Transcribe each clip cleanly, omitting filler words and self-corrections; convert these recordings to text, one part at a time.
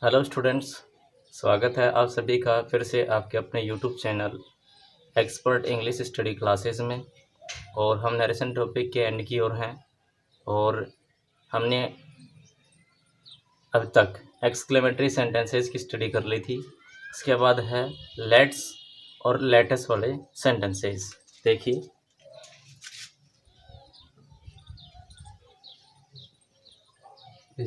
Hello students, स्वागत है आप सभी का फिर से आपके अपने YouTube channel expert English study classes में। और हम नरेशन टॉपिक के एंड की ओर हैं और हमने अब तक एक्सक्लेमेटरी सेंटेंसेस की स्टडी कर ली थी। इसके बाद है लेट्स और लेटस वाले सेंटेंसेस। देखिए,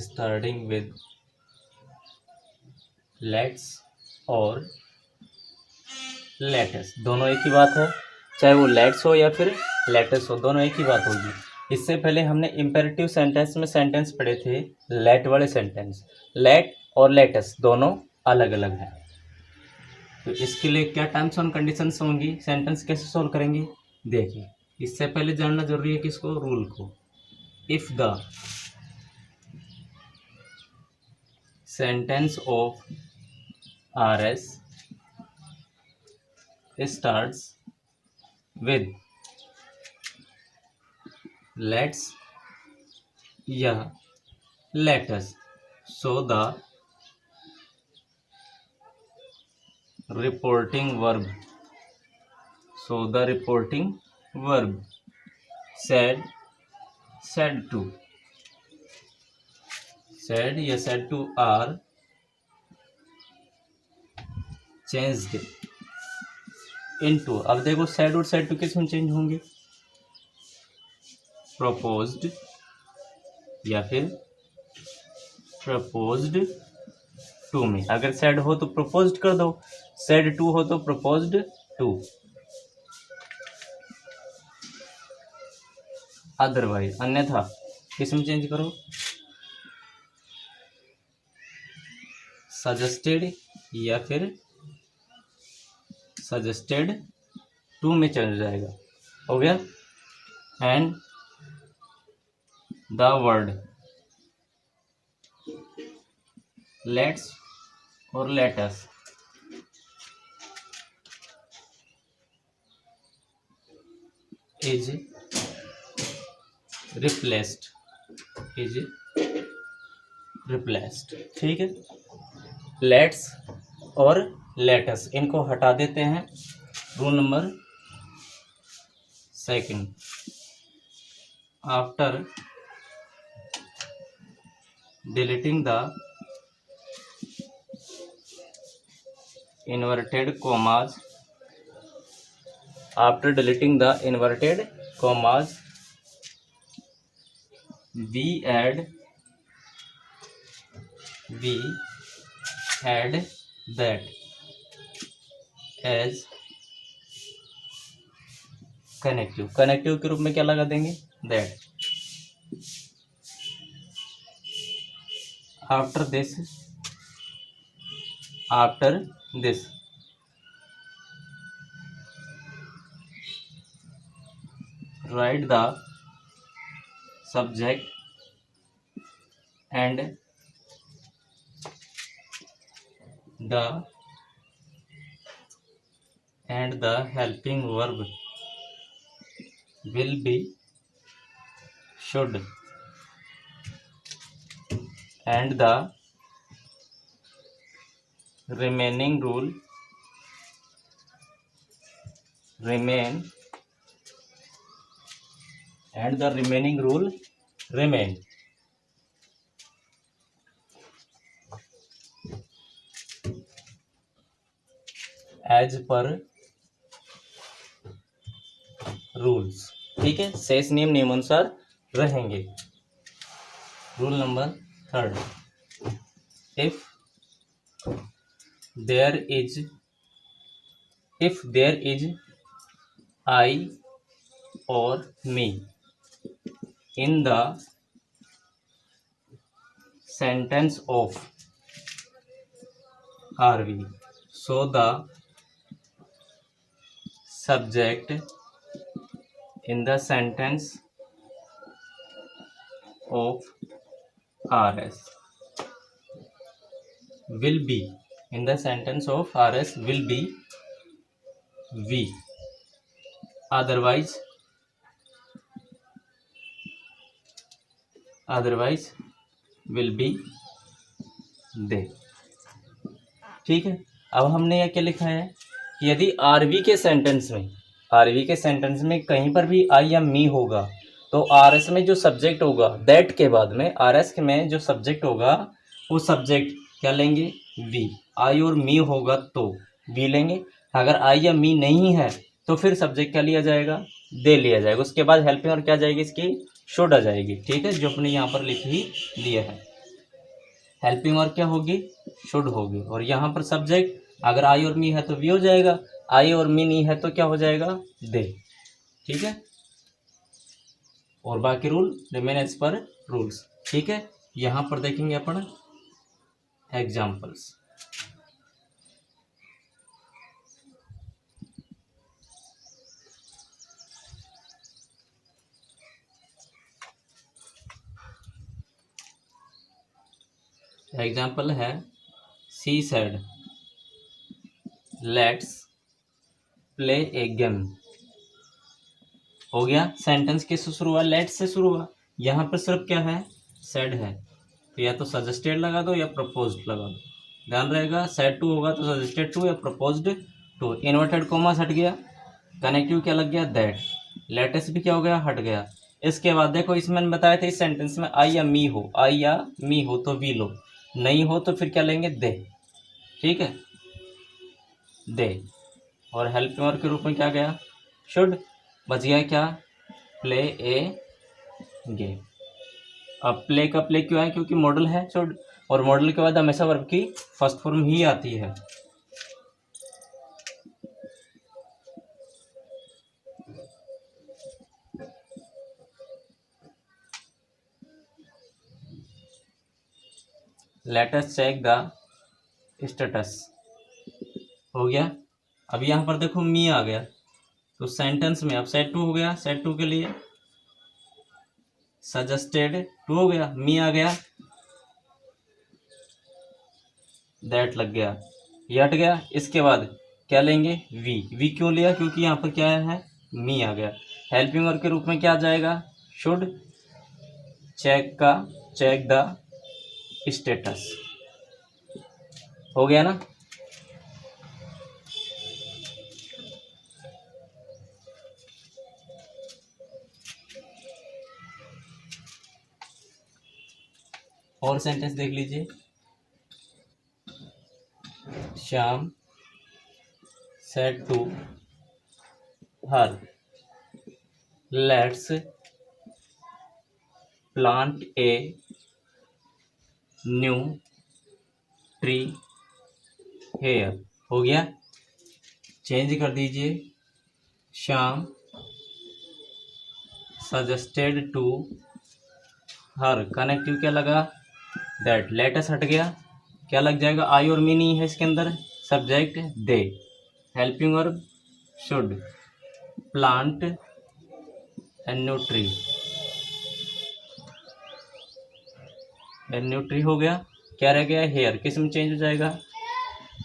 स्टार्टिंग विद लेट्स और लेटस, दोनों एक ही बात है। चाहे वो लेट्स हो या फिर लेटस हो, दोनों एक ही बात होगी। इससे पहले हमने इम्पेरेटिव सेंटेंस में सेंटेंस पढ़े थे लेट वाले सेंटेंस। लेट और लेटस दोनों अलग अलग हैं। तो इसके लिए क्या टर्म्स एंड कंडीशंस होंगी, सेंटेंस कैसे सोल्व करेंगे, देखिए। इससे पहले जानना जरूरी है किसको, रूल को। If the sentence of R S starts with let's या let us, so the reporting verb said, said to या said to are changed into। अब देखो said और said to किस में चेंज होंगे, proposed या फिर proposed to में। अगर said हो तो proposed कर दो, said to हो तो proposed to। अदरवाइज अन्यथा किस में चेंज करो, सजेस्टेड या फिर सजेस्टेड टू में चल जाएगा। हो गया। एंड द वर्ड लेट्स और लेटस इज रिप्लेस्ड, ठीक है। लेट्स और लेटस इनको हटा देते हैं। Rule number second, after deleting the inverted commas, we add that as connective के रूप में क्या लगा देंगे, that। After this write the subject and the helping verb will be should, and the remaining rule remain as per rules, ठीक है। शेष नियम नियमानुसार रहेंगे। Rule number third, if there is I और me in the sentence of are we, so the subject in the sentence of rs will be we, otherwise will be they। ठीक है। अब हमने यह क्या लिखा है कि यदि आरवी के सेंटेंस में कहीं पर भी आई या मी होगा तो आर एस में जो सब्जेक्ट होगा दैट के बाद में आर एस में जो सब्जेक्ट होगा वो सब्जेक्ट क्या लेंगे, वी। आई और मी होगा तो वी लेंगे। अगर आई या मी नहीं है तो फिर सब्जेक्ट क्या लिया जाएगा, दे लिया जाएगा। उसके बाद हेल्पिंग और क्या जाएगी, इसकी शुड आ जाएगी। ठीक है, जो अपने यहाँ पर लिख ही दिया है। हेल्पिंग और क्या होगी, शुड होगी। और यहाँ पर सब्जेक्ट अगर आई और मी है तो वी हो जाएगा, आई और मी नहीं है तो क्या हो जाएगा, दे। ठीक है, और बाकी rule remain as per rules. ठीक है, यहाँ पर देखेंगे अपन एग्जाम्पल्स। एग्जाम्पल है she said let's play a game. हो गया, सेंटेंस किससे शुरू हुआ, लेट्स से शुरू हुआ। यहाँ पर सिर्फ क्या है, सेड है, तो या तो सजेस्टेड लगा दो या प्रपोज्ड लगा दो। ध्यान रहेगा, सेड टू होगा तो सजेस्टेड टू या प्रपोज्ड टू। इन्वर्टेड कोमा हट गया, कनेक्टिव क्या लग गया, दैट। लेटेस्ट भी क्या हो गया, हट गया। इसके बाद देखो, इसमें मैंने बताया था इस सेंटेंस में आई या मी हो, आई या मी हो तो वी लो, नहीं हो तो फिर क्या लेंगे, दे। ठीक है, दे। और हेल्पिंग वर्ब के रूप में क्या गया, शुड। बच गया क्या, प्ले ए गेम। अब प्ले का प्ले क्यों है, क्योंकि मॉडल है शुड, और मॉडल के बाद हमेशा वर्ब की फर्स्ट फॉर्म ही आती है। Let us check the status. हो गया। अब यहाँ पर देखो मी आ गया, तो सेंटेंस में अब सेट टू हो गया, सेट टू के लिए सजेस्टेड टू हो गया, मी आ गया, दैट लग गया, ये हट गया। इसके बाद क्या लेंगे, वी। वी क्यों लिया, क्योंकि यहाँ पर क्या है, मी आ गया। हेल्पिंग वर्ब के रूप में क्या आ जाएगा, शुड। Check the status. हो गया ना। और सेंटेंस देख लीजिए, Shyam said to her let's plant a new tree here. हो गया, चेंज कर दीजिए, Shyam suggested to her, connective क्या लगा, दैट। लेटेस्ट हट गया, क्या लग जाएगा, आई और मी नहीं है इसके अंदर, subject they. Helping verb should, plant a new tree, A new tree हो गया। क्या रह गया, हेयर, किस में चेंज हो जाएगा,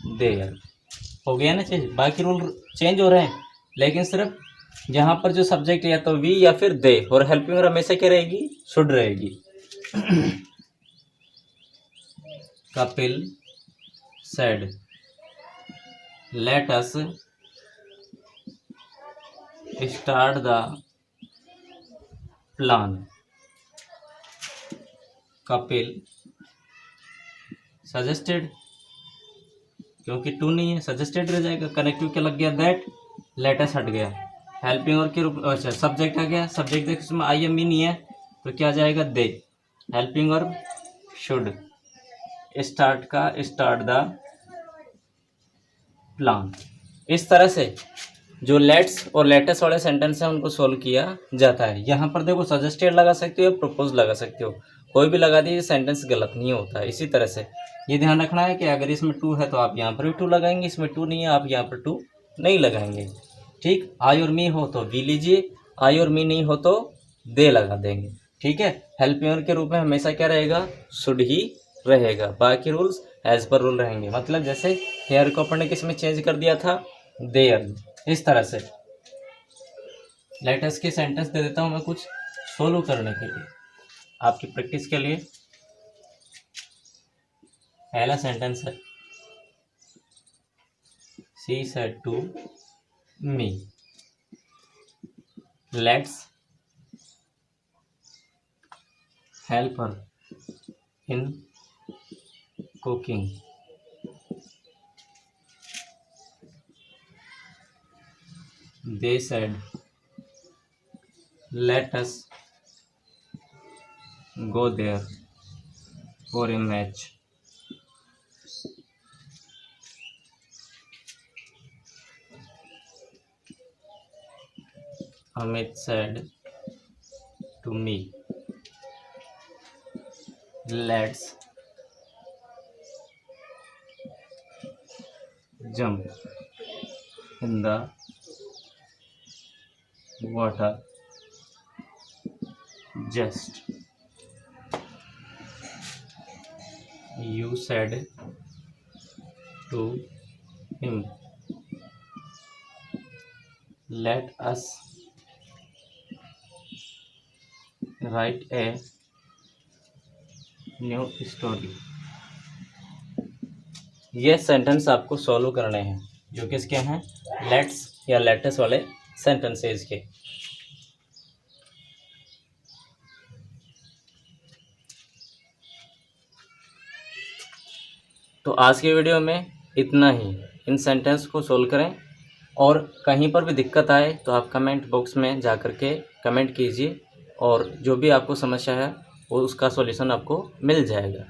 देयर। हो गया ना चेंज। बाकी रूल चेंज हो रहे हैं, लेकिन सिर्फ जहाँ पर जो सब्जेक्ट या तो वी या फिर दे, और हेल्पिंग वर्ब हमेशा क्या रहेगी, शुड रहेगी। Kapil said let us start the plan। Kapil suggested, क्योंकि टू नहीं है सजेस्टेड रह जाएगा, कनेक्टिव क्या लग गया, दैट। लेटेस्ट हट गया, हेल्पिंग वर्ब के रूप, अच्छा सब्जेक्ट आ गया, सब्जेक्ट देखो इसमें आई एम ई नहीं है तो क्या जाएगा, दे। Helping verb should, start the plan. इस तरह से जो लेट्स और लेटेस्ट वाले सेंटेंस हैं उनको सोल्व किया जाता है। यहाँ पर देखो सजेस्टेड लगा सकते हो, प्रपोज लगा सकते हो, कोई भी लगा दीजिए, सेंटेंस गलत नहीं होता है। इसी तरह से ये ध्यान रखना है कि अगर इसमें टू है तो आप यहाँ पर भी टू लगाएंगे, इसमें टू नहीं है आप यहाँ पर टू नहीं लगाएंगे। ठीक, आई और मी हो तो वी लीजिए, आई और मी नहीं हो तो दे लगा देंगे। ठीक है, हेल्पिंग के रूप में हमेशा क्या रहेगा, शुड ही रहेगा। बाकी रूल्स एज पर रूल रहेंगे। मतलब जैसे हेयर को अपन ने किस में चेंज कर दिया था, देयर। इस तरह से लेटेस्ट के सेंटेंस दे देता हूं मैं कुछ सोल्व करने के लिए, आपकी प्रैक्टिस के लिए। पहला सेंटेंस है, She said to me, let's help her in cooking. They said, let us go there for a match. Amit said to me, let's jump in the water. Just you said to him, let us write a new story. ये sentence आपको solve करने हैं जो किसके हैं, let's या latest वाले sentences के। तो आज की वीडियो में इतना ही। इन सेंटेंस को सोल्व करें और कहीं पर भी दिक्कत आए तो आप कमेंट बॉक्स में जा कर के कमेंट कीजिए और जो भी आपको समस्या है वो उसका सॉल्यूशन आपको मिल जाएगा।